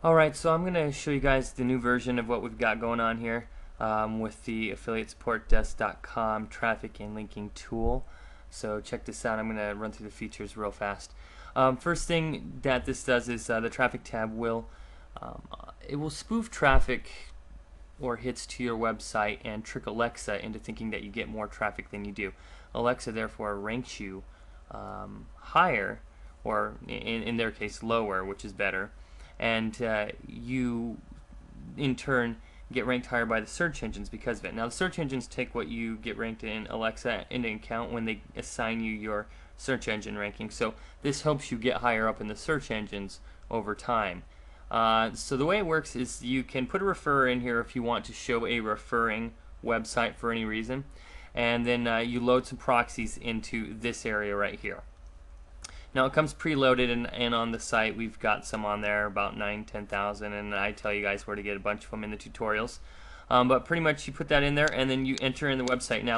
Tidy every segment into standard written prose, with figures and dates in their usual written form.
Alright, so I'm going to show you guys the new version of what we've got going on here with the affiliatesupportdesk.com traffic and linking tool. So check this out. I'm going to run through the features real fast. First thing that this does is the traffic tab will it will spoof traffic or hits to your website and trick Alexa into thinking that you get more traffic than you do. Alexa therefore ranks you higher, or in their case lower, which is better, and you in turn get ranked higher by the search engines because of it. Now the search engines take what you get ranked in Alexa into account when they assign you your search engine ranking, so this helps you get higher up in the search engines over time. So the way it works is you can put a referrer in here if you want to show a referring website for any reason, and then you load some proxies into this area right here. Now it comes preloaded, and on the site we've got some on there, about 10,000, and I tell you guys where to get a bunch of them in the tutorials. But pretty much you put that in there and then you enter in the website. Now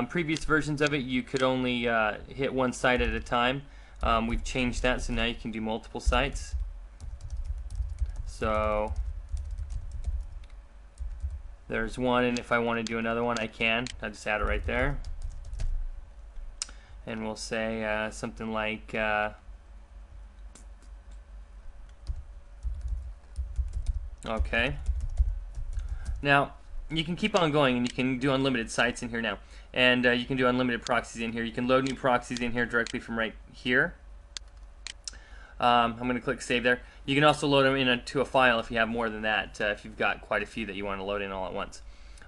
previous versions of it you could only hit one site at a time. We've changed that, so now you can do multiple sites. So there's one, and if I want to do another one I can. I'll just add it right there. And we'll say something like okay. Now you can keep on going, and you can do unlimited sites in here now, and you can do unlimited proxies in here. You can load new proxies in here directly from right here. I'm going to click save there. You can also load them into a file if you have more than that, if you've got quite a few that you want to load in all at once.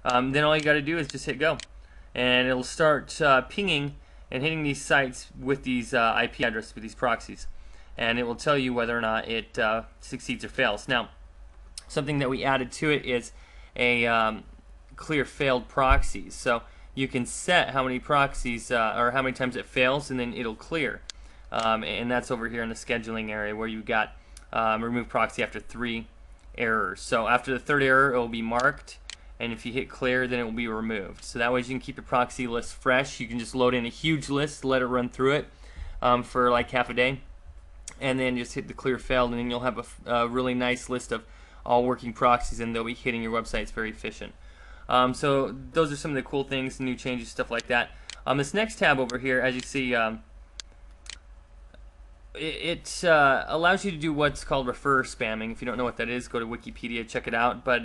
Then all you got to do is just hit go, and it'll start pinging and hitting these sites with these IP addresses, with these proxies, and it will tell you whether or not it succeeds or fails. Now something that we added to it is a clear failed proxies, so you can set how many proxies or how many times it fails, and then it'll clear, and that's over here in the scheduling area where you got remove proxy after 3 errors. So after the 3rd error it will be marked, and if you hit clear then it will be removed. So that way you can keep your proxy list fresh. You can just load in a huge list, let it run through it for like half a day, and then just hit the clear failed, and then you'll have a really nice list of all working proxies, and they'll be hitting your website. It's very efficient. So those are some of the cool things, new changes, stuff like that. This next tab over here, as you see, it allows you to do what's called referrer spamming. If you don't know what that is, go to Wikipedia, check it out. But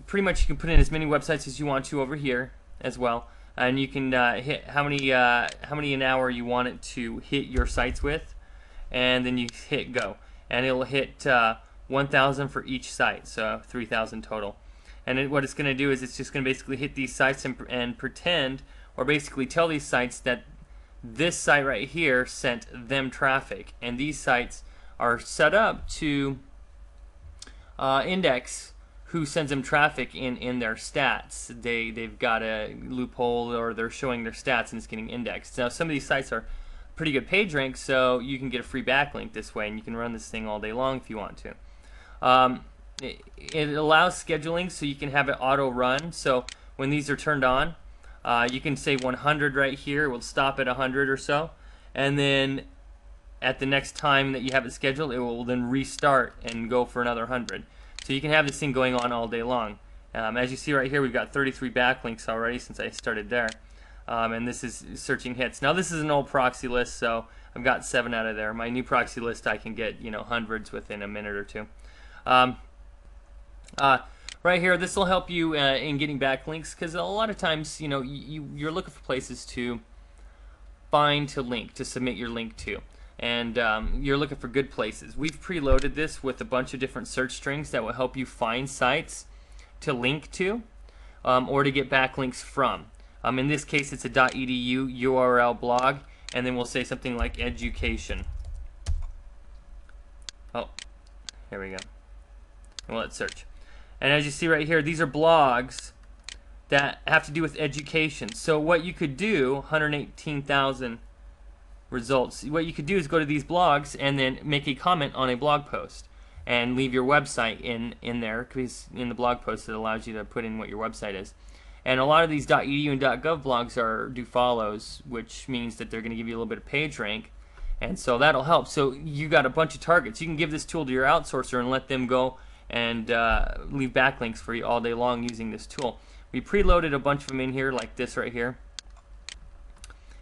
pretty much you can put in as many websites as you want to over here as well, and you can hit how many an hour you want it to hit your sites with, and then you hit go, and it'll hit 1,000 for each site, so 3,000 total. And what it's going to do is it's just going to basically hit these sites and pretend, or basically tell these sites that this site right here sent them traffic, and these sites are set up to index who sends them traffic in their stats. They've got a loophole, or they're showing their stats and it's getting indexed. Now some of these sites are pretty good page ranks, so you can get a free backlink this way, and you can run this thing all day long if you want to. It allows scheduling, so you can have it auto run. So when these are turned on, you can say 100 right here. It will stop at 100 or so, and then at the next time that you have it scheduled, it will then restart and go for another 100. So you can have this thing going on all day long. As you see right here, we've got 33 backlinks already since I started there, and this is searching hits. Now this is an old proxy list, so I've got 7 out of there. My new proxy list, I can get hundreds within a minute or two. Right here, this will help you in getting backlinks, because a lot of times, you're looking for places to find to link, to submit your link to, and you're looking for good places. We've preloaded this with a bunch of different search strings that will help you find sites to link to, or to get backlinks from. In this case, it's a .edu URL blog, and then we'll say something like education. Oh, here we go. And let's search. And as you see right here, these are blogs that have to do with education. So what you could do, 118,000 results, what you could do is go to these blogs and then make a comment on a blog post and leave your website in there, because in the blog post it allows you to put in what your website is. And a lot of these .edu and .gov blogs do follows, which means that they're going to give you a little bit of page rank, And so that'll help. So you got a bunch of targets. You can give this tool to your outsourcer and let them go and leave backlinks for you all day long using this tool. We preloaded a bunch of them in here like this right here.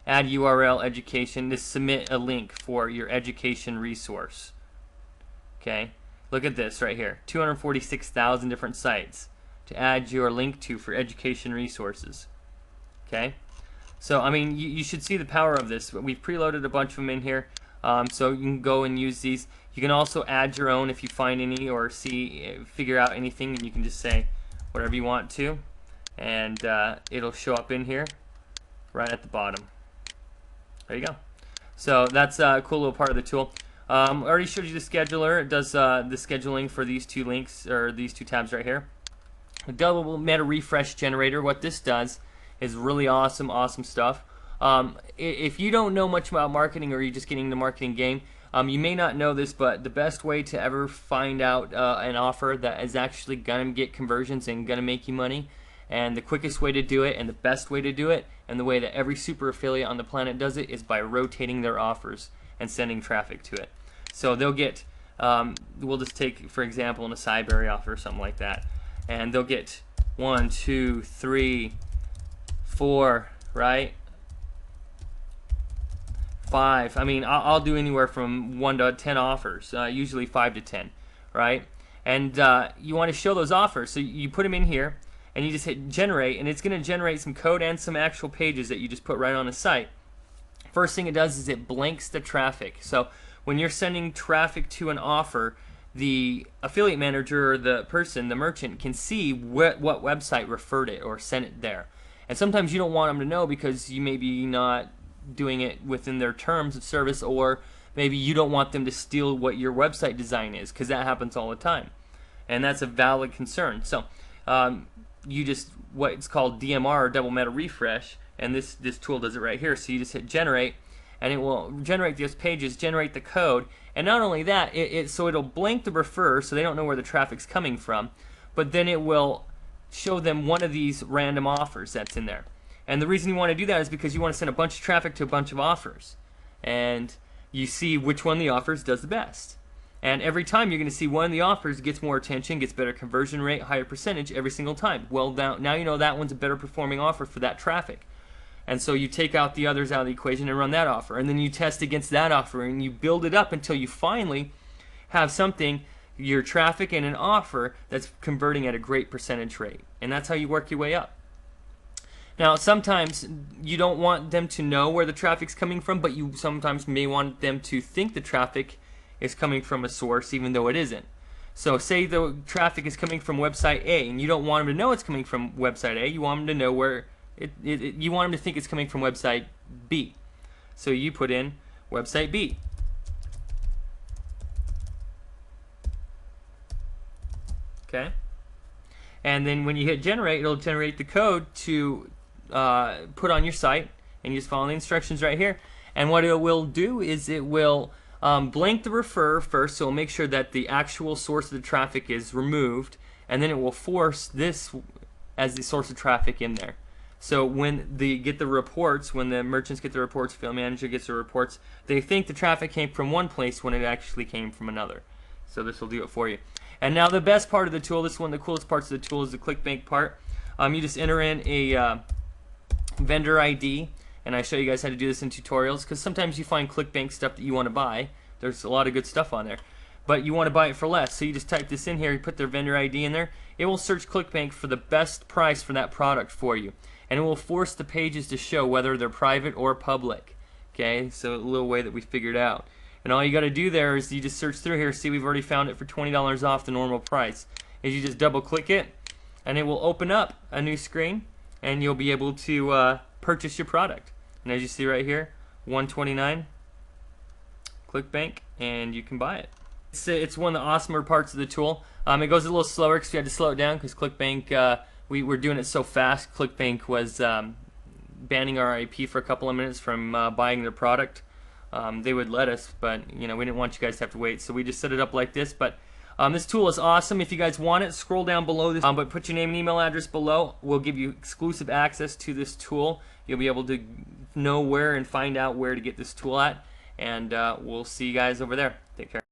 Add URL education. Just submit a link for your education resource. Okay, look at this right here. 246,000 different sites to add your link to for education resources. Okay, so I mean you should see the power of this. We've preloaded a bunch of them in here, so you can go and use these. You can also add your own if you find any or figure out anything, and you can just say whatever you want to, and it'll show up in here right at the bottom. There you go. So that's a cool little part of the tool. I already showed you the scheduler. It does the scheduling for these two links, or these two tabs right here. The double meta refresh generator, what this does is really awesome stuff. If you don't know much about marketing, or you're just getting the marketing game, you may not know this, but the best way to ever find out an offer that is actually going to get conversions and going to make you money, and the quickest way to do it and the best way to do it and the way that every super affiliate on the planet does it is by rotating their offers and sending traffic to it. So they'll get, we'll just take for example an acai berry offer or something like that, and they'll get 1, 2, 3, 4, right? 5. I mean, I'll do anywhere from 1 to 10 offers, usually 5 to 10, right? And you want to show those offers, so you put them in here, and you just hit generate, and it's going to generate some code and some actual pages that you just put right on the site. First thing it does is it blanks the traffic. So when you're sending traffic to an offer, the affiliate manager or the person, the merchant, can see what website referred it or sent it there. And sometimes you don't want them to know because you may be not doing it within their terms of service, or maybe you don't want them to steal what your website design is, because that happens all the time. And that's a valid concern. So you just, what's called DMR, or double meta refresh, and this tool does it right here. So you just hit generate, and it will generate those pages, generate the code, and not only that, so it'll blank the refer so they don't know where the traffic's coming from, but then it will show them one of these random offers that's in there. And the reason you want to do that is because you want to send a bunch of traffic to a bunch of offers, and you see which one of the offers does the best. And every time you're going to see one of the offers gets more attention, gets better conversion rate, higher percentage every single time. Well, now you know that one's a better performing offer for that traffic. And so you take out the others out of the equation and run that offer. And then you test against that offer, and you build it up until you finally have something, your traffic and an offer that's converting at a great percentage rate. And that's how you work your way up. Now, sometimes you don't want them to know where the traffic's coming from, but you sometimes may want them to think the traffic is coming from a source even though it isn't. So say the traffic is coming from website A, and you don't want them to know it's coming from website A. You want them to know where you want them to think it's coming from website B. So you put in website B. Okay? And then when you hit generate, it'll generate the code to put on your site, and you just follow the instructions right here. And what it will do is it will blank the refer first, so it'll make sure that the actual source of the traffic is removed, and then it will force this as the source of traffic in there. So when they get the reports, when the merchants get the reports, field manager gets the reports, they think the traffic came from one place when it actually came from another. So this will do it for you. And now the best part of the tool, this is one of the coolest parts of the tool, is the ClickBank part. You just enter in a vendor ID, and I show you guys how to do this in tutorials, because sometimes you find ClickBank stuff that you want to buy. There's a lot of good stuff on there, but you want to buy it for less. So you just type this in here, you put their vendor ID in there. It will search ClickBank for the best price for that product for you, and it will force the pages to show whether they're private or public. Okay, so a little way that we figured out. And all you got to do there is you just search through here. See, we've already found it for $20 off the normal price. Is you just double click it, and it will open up a new screen, and you'll be able to purchase your product. And as you see right here, $129, ClickBank, and you can buy it. It's one of the awesomer parts of the tool. It goes a little slower because we had to slow it down because ClickBank, we were doing it so fast. ClickBank was banning our IP for a couple of minutes from buying their product. They would let us, but we didn't want you guys to have to wait, so we just set it up like this. But this tool is awesome. If you guys want it, scroll down below this, but put your name and email address below. We'll give you exclusive access to this tool. You'll be able to know where and find out where to get this tool at. and we'll see you guys over there. Take care.